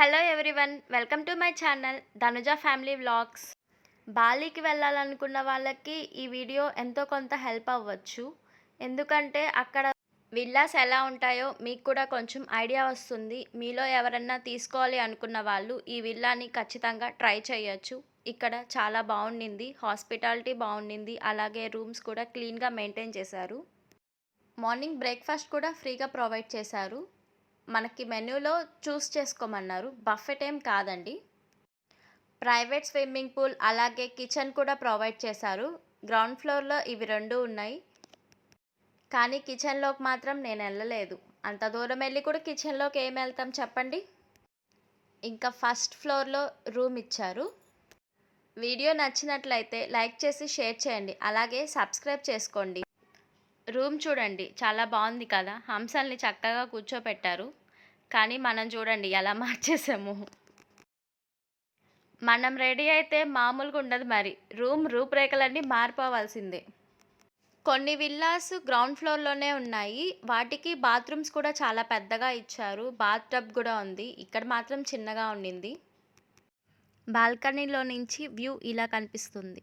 Hello everyone, welcome to my channel Dhanuja family vlogs. బాలీకి వెళ్ళాలనుకున్న వాళ్ళకి ఈ వీడియో ఎంతో కొంత హెల్ప్ అవ్వచ్చు. ఎందుకంటే అక్కడ విల్లాస్ ఎలా ఉంటాయో మీకు కూడా కొంచెం ఐడియా వస్తుంది. మీలో ఎవరన్నా తీసుకోవాలి అనుకున్న వాళ్ళు ఈ విల్లాని ఖచ్చితంగా ట్రై చేయొచ్చు. ఇక్కడ చాలా బాగుండింది, హాస్పిటాలిటీ బాగుండింది, అలాగే రూమ్స్ కూడా క్లీన్గా మెయింటైన్ చేశారు. మార్నింగ్ బ్రేక్ఫాస్ట్ కూడా ఫ్రీగా ప్రొవైడ్ చేశారు. మనకి మెనూలో చూస్ చేసుకోమన్నారు, బఫెట్ ఏం కాదండి. ప్రైవేట్ స్విమ్మింగ్ పూల్ అలాగే కిచెన్ కూడా ప్రొవైడ్ చేశారు. గ్రౌండ్ ఫ్లోర్లో ఇవి రెండు ఉన్నాయి, కానీ కిచెన్లోకి మాత్రం నేను వెళ్ళలేదు. అంత దూరం వెళ్ళి కూడా కిచెన్లోకి ఏం వెళ్తాం చెప్పండి. ఇంకా ఫస్ట్ ఫ్లోర్లో రూమ్ ఇచ్చారు. వీడియో నచ్చినట్లయితే లైక్ చేసి షేర్ చేయండి, అలాగే సబ్స్క్రైబ్ చేసుకోండి. రూమ్ చూడండి, చాలా బాగుంది కదా. హంసల్ని చక్కగా కూర్చోపెట్టారు, కానీ మనం చూడండి ఎలా మార్చేసాము. మనం రెడీ అయితే మామూలుగా ఉండదు మరి. రూపురేఖలన్నీ మారిపోవాల్సిందే. కొన్ని విల్లాస్ గ్రౌండ్ ఫ్లోర్లోనే ఉన్నాయి, వాటికి బాత్రూమ్స్ కూడా చాలా పెద్దగా ఇచ్చారు. బాత్ టబ్ కూడా ఉంది. ఇక్కడ మాత్రం చిన్నగా ఉండింది. బాల్కనీలో నుంచి వ్యూ ఇలా కనిపిస్తుంది.